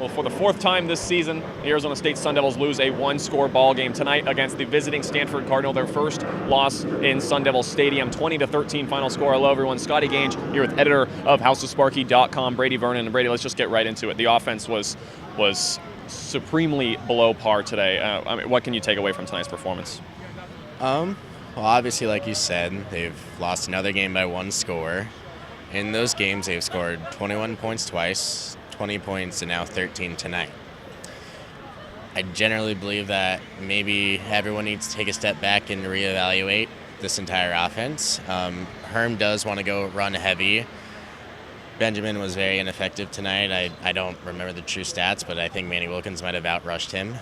Well, for the fourth time this season, the Arizona State Sun Devils lose a one-score ball game tonight against the visiting Stanford Cardinal, their first loss in Sun Devil Stadium, 20-13 final score. Hello, everyone. Scotty Gange here with editor of HouseofSparky.com, Brady Vernon. And Brady, let's just get right into it. The offense was supremely below par today. What can you take away from tonight's performance? Well, obviously, like you said, they've lost another game by one score. In those games, they've scored 21 points twice, 20 points, and now 13 tonight. I generally believe that maybe everyone needs to take a step back and reevaluate this entire offense. Herm does want to go run heavy. Benjamin was very ineffective tonight. I don't remember the true stats, but I think Manny Wilkins might have outrushed him.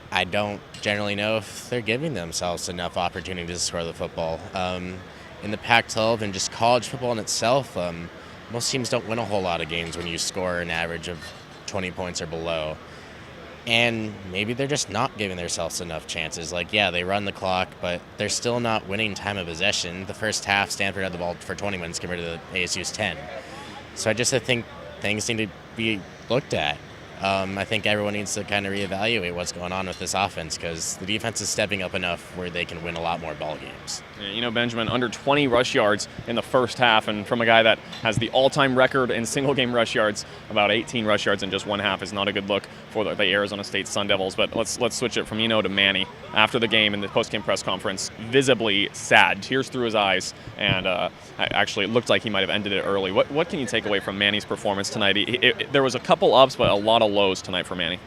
I don't generally know if they're giving themselves enough opportunity to score the football. In the Pac-12 and just college football in itself, most teams don't win a whole lot of games when you score an average of 20 points or below. And maybe they're just not giving themselves enough chances. Like, yeah, they run the clock, but they're still not winning time of possession. The first half, Stanford had the ball for 20 minutes compared to the ASU's 10. So I think things need to be looked at. I think everyone needs to kind of reevaluate what's going on with this offense because the defense is stepping up enough where they can win a lot more ball games. You know, Benjamin, under 20 rush yards in the first half, and from a guy that has the all-time record in single-game rush yards, about 18 rush yards in just one half is not a good look for the Arizona State Sun Devils. But let's switch it from to Manny. After the game in the post-game press conference, visibly sad, tears through his eyes, and actually it looked like he might have ended it early. What can you take away from Manny's performance tonight? There was a couple ups, but a lot of lows tonight for Manny.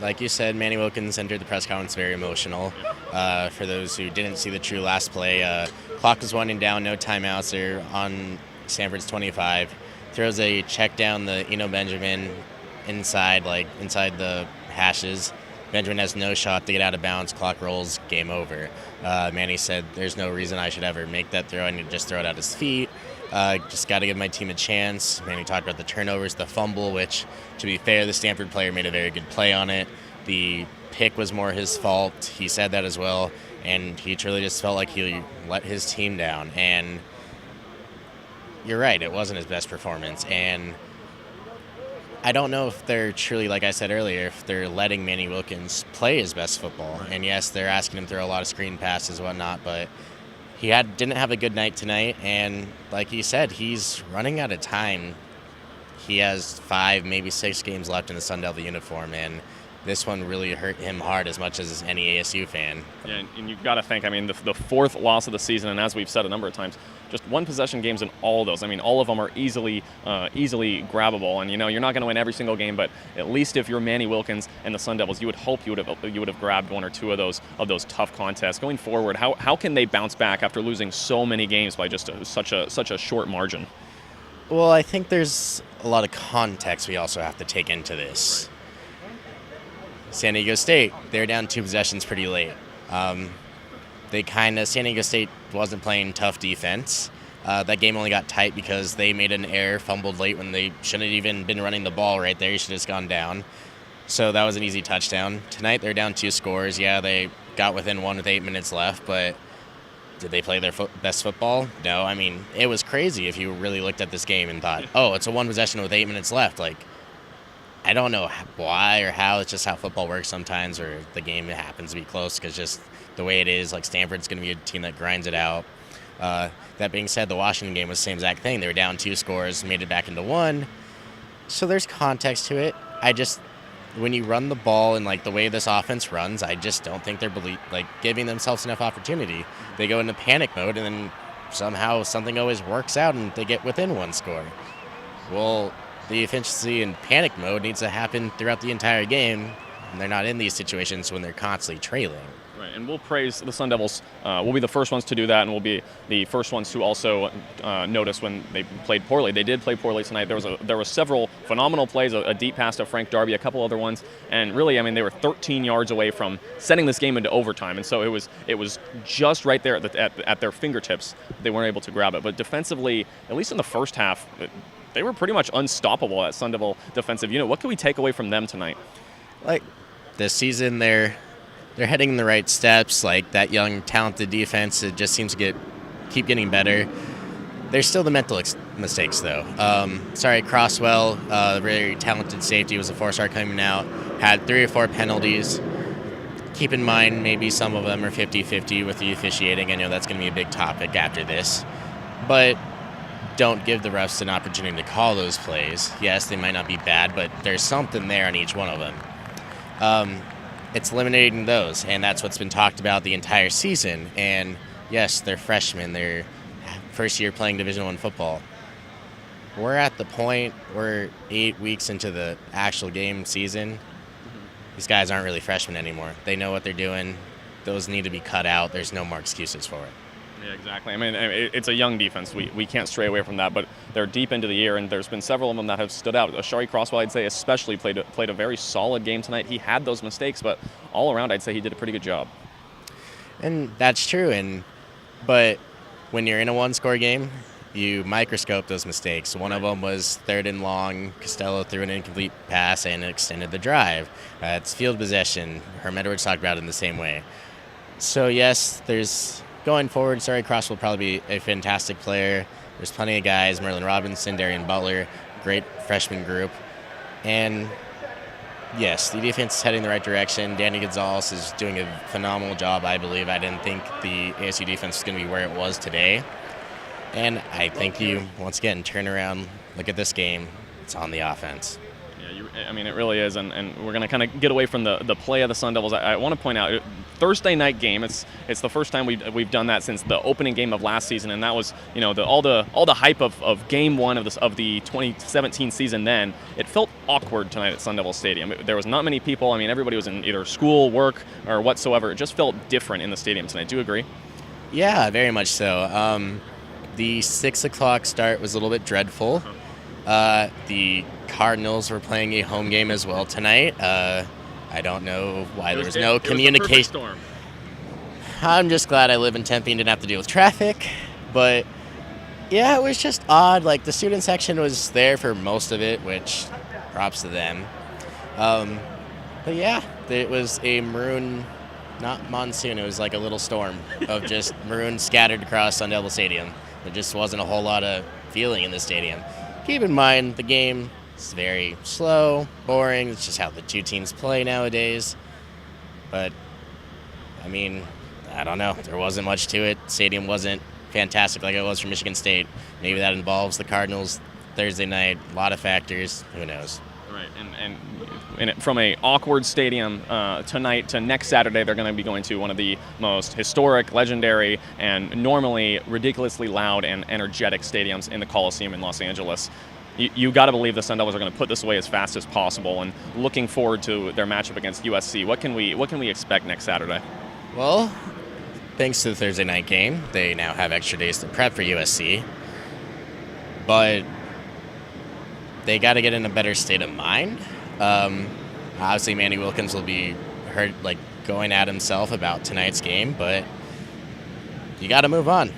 Like you said, Manny Wilkins entered the press conference very emotional. For those who didn't see the true last play, clock was winding down, no timeouts. They're on Stanford's 25. Throws a check down the Benjamin inside the hashes. Benjamin has no shot to get out of bounds. Clock rolls, game over. Manny said, "There's no reason I should ever make that throw. I need to just throw it at his feet. Just got to give my team a chance." Manny talked about the turnovers, the fumble, which, to be fair, the Stanford player made a very good play on it. The pick was more his fault. He said that as well, and he truly just felt like he let his team down. And you're right, it wasn't his best performance. And I don't know if they're truly, like I said earlier, if they're letting Manny Wilkins play his best football. And yes, they're asking him to throw a lot of screen passes and whatnot, but he didn't have a good night tonight, and like he said, he's running out of time. He has 5, maybe 6 games left in the Sun Devil uniform, and this one really hurt him hard as much as any ASU fan. Yeah, and you've got to think, the fourth loss of the season, and as we've said a number of times, just one-possession games in all of those. All of them are easily grabbable, and you're not going to win every single game, but at least if you're Manny Wilkins and the Sun Devils, you would hope you would have grabbed one or two of those tough contests. Going forward, how can they bounce back after losing so many games by just such a short margin? Well, I think there's a lot of context we also have to take into this. San Diego State, they're down 2 possessions pretty late. San Diego State wasn't playing tough defense. That game only got tight because they made an error, fumbled late when they shouldn't have even been running the ball right there. You should have just gone down. So that was an easy touchdown. Tonight they're down 2 scores. Yeah, they got within 1 with 8 minutes left, but did they play their best football? No. It was crazy if you really looked at this game and thought, oh, it's a 1 possession with 8 minutes left. I don't know why or how. It's just how football works sometimes, or the game happens to be close because just the way it is. Stanford's going to be a team that grinds it out. That being said, the Washington game was the same exact thing. They were down 2 scores, made it back into 1. So there's context to it. When you run the ball and the way this offense runs, I just don't think they're giving themselves enough opportunity. They go into panic mode, and then somehow something always works out, and they get within 1 score. Well, the efficiency in panic mode needs to happen throughout the entire game, and they're not in these situations when they're constantly trailing. Right, and we'll praise the Sun Devils. We'll be the first ones to do that, and we'll be the first ones to also notice when they played poorly. They did play poorly tonight. There was several phenomenal plays, a deep pass to Frank Darby, a couple other ones, and really, they were 13 yards away from sending this game into overtime, and so it was just right there at their fingertips. They weren't able to grab it, but defensively, at least in the first half, they were pretty much unstoppable at Sun Devil defensive unit. What can we take away from them tonight? This season, they're heading in the right steps. That young, talented defense, it just seems to keep getting better. There's still the mental mistakes, though. Sorry, Crosswell, very talented safety, was a 4-star coming out, had 3 or 4 penalties. Keep in mind, maybe some of them are 50-50 with the officiating. I know that's going to be a big topic after this. But don't give the refs an opportunity to call those plays. Yes, they might not be bad, but there's something there on each one of them. It's eliminating those, and that's what's been talked about the entire season. And yes, they're freshmen. They're first year playing Division I football. We're at the point, we're 8 weeks into the actual game season. These guys aren't really freshmen anymore. They know what they're doing. Those need to be cut out. There's no more excuses for it. Yeah, exactly. I mean, it's a young defense. We can't stray away from that, but they're deep into the year, and there's been several of them that have stood out. Ashari Crosswell, I'd say, especially played a very solid game tonight. He had those mistakes, but all around, I'd say he did a pretty good job. And that's true. But when you're in a one-score game, you microscope those mistakes. One of them was 3rd and long. Costello threw an incomplete pass and extended the drive. It's field possession. Herm Edwards talked about it in the same way. So, yes, there's going forward, sorry, Cross will probably be a fantastic player. There's plenty of guys, Merlin Robinson, Darian Butler, great freshman group. And, yes, the defense is heading in the right direction. Danny Gonzalez is doing a phenomenal job, I believe. I didn't think the ASU defense was going to be where it was today. And I think you, once again, turn around, look at this game. It's on the offense. Yeah, I mean, it really is, and we're going to kind of get away from the play of the Sun Devils. I want to point out, Thursday night game, it's the first time we've done that since the opening game of last season, and that was, all the hype of game one of the 2017 season then. It felt awkward tonight at Sun Devil Stadium. There was not many people. I mean, everybody was in either school, work, or whatsoever. It just felt different in the stadium tonight. Do you agree? Yeah, very much so. The 6 o'clock start was a little bit dreadful. The Cardinals were playing a home game as well tonight. I don't know why there was no communication. Storm. I'm just glad I live in Tempe and didn't have to deal with traffic. But, yeah, it was just odd. Like, the student section was there for most of it, which props to them. But, yeah, it was a maroon, not monsoon. It was like a little storm of just maroon scattered across Sun Devil Stadium. There just wasn't a whole lot of feeling in the stadium. Keep in mind, the game is very slow, boring. It's just how the two teams play nowadays. But, I mean, I don't know. There wasn't much to it. Stadium wasn't fantastic like it was for Michigan State. Maybe that involves the Cardinals Thursday night. A lot of factors. Who knows? Right, and from a awkward stadium tonight to next Saturday, they're going to be going to one of the most historic, legendary, and normally ridiculously loud and energetic stadiums in the Coliseum in Los Angeles. You got to believe the Sun Devils are going to put this away as fast as possible. And looking forward to their matchup against USC. What can we expect next Saturday? Well, thanks to the Thursday night game, they now have extra days to prep for USC. But they got to get in a better state of mind. Obviously, Manny Wilkins will be hurt, like going at himself about tonight's game, but you got to move on.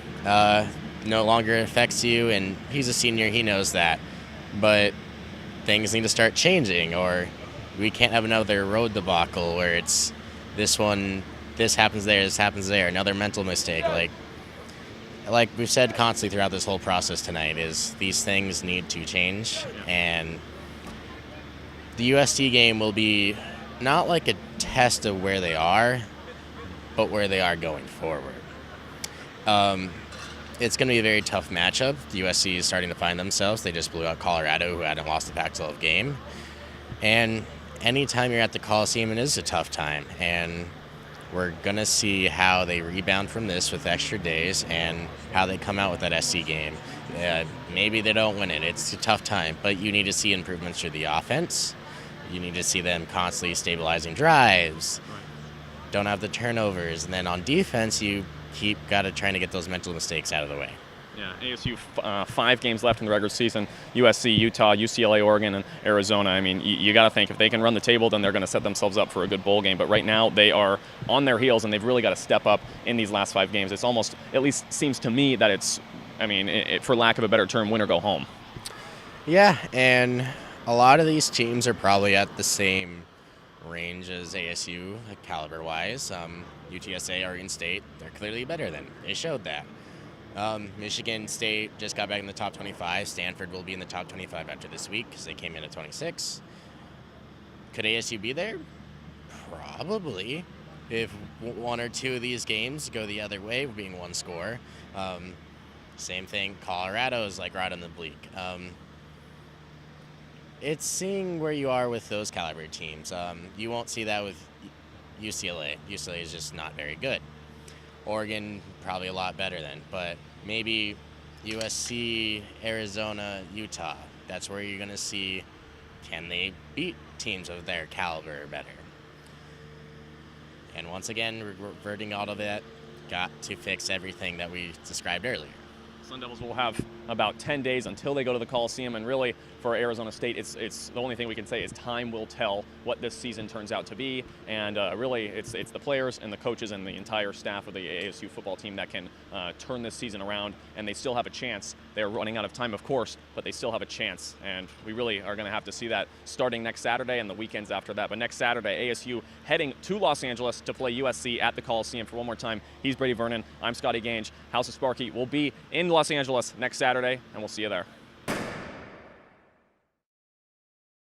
No longer affects you, and he's a senior. He knows that. But things need to start changing, or we can't have another road debacle where it's this happens there, this happens there, another mental mistake. Like we've said constantly throughout this whole process tonight, is these things need to change, and the USC game will be not like a test of where they are, but where they are going forward. It's going to be a very tough matchup. The USC is starting to find themselves. They just blew out Colorado, who hadn't lost the Pac-12 game. And anytime you're at the Coliseum, it is a tough time. And we're going to see how they rebound from this with extra days and how they come out with that SC game. Maybe they don't win it. It's a tough time, but you need to see improvements through the offense. You need to see them constantly stabilizing drives. Don't have the turnovers. And then on defense, you got to try to get those mental mistakes out of the way. Yeah, ASU 5 games left in the regular season. USC, Utah, UCLA, Oregon, and Arizona. I mean, you got to think if they can run the table, then they're going to set themselves up for a good bowl game. But right now, they are on their heels, and they've really got to step up in these last 5 games. It's almost, at least seems to me, that it's, I mean, for lack of a better term, win or go home. Yeah, and a lot of these teams are probably at the same range as ASU, caliber-wise. UTSA, Oregon State, they're clearly better than. They showed that. Michigan State just got back in the top 25. Stanford will be in the top 25 after this week because they came in at 26. Could ASU be there? Probably. If one or two of these games go the other way, being one score. Same thing, Colorado is like right on the bleak. It's seeing where you are with those caliber teams. You won't see that with UCLA. UCLA is just not very good. Oregon, probably a lot better then, but maybe USC, Arizona, Utah. That's where you're going to see, can they beat teams of their caliber or better? And once again, reverting all of it, got to fix everything that we described earlier. Sun Devils will have about 10 days until they go to the Coliseum, and really for Arizona State, it's the only thing we can say is time will tell what this season turns out to be, and really it's the players and the coaches and the entire staff of the ASU football team that can turn this season around, and they still have a chance. They're running out of time, of course, but they still have a chance, and we really are going to have to see that starting next Saturday and the weekends after that. But next Saturday, ASU heading to Los Angeles to play USC at the Coliseum. For one more time, he's Brady Vernon. I'm Scotty Gange. House of Sparky will be in Los Angeles next Saturday, and we'll see you there.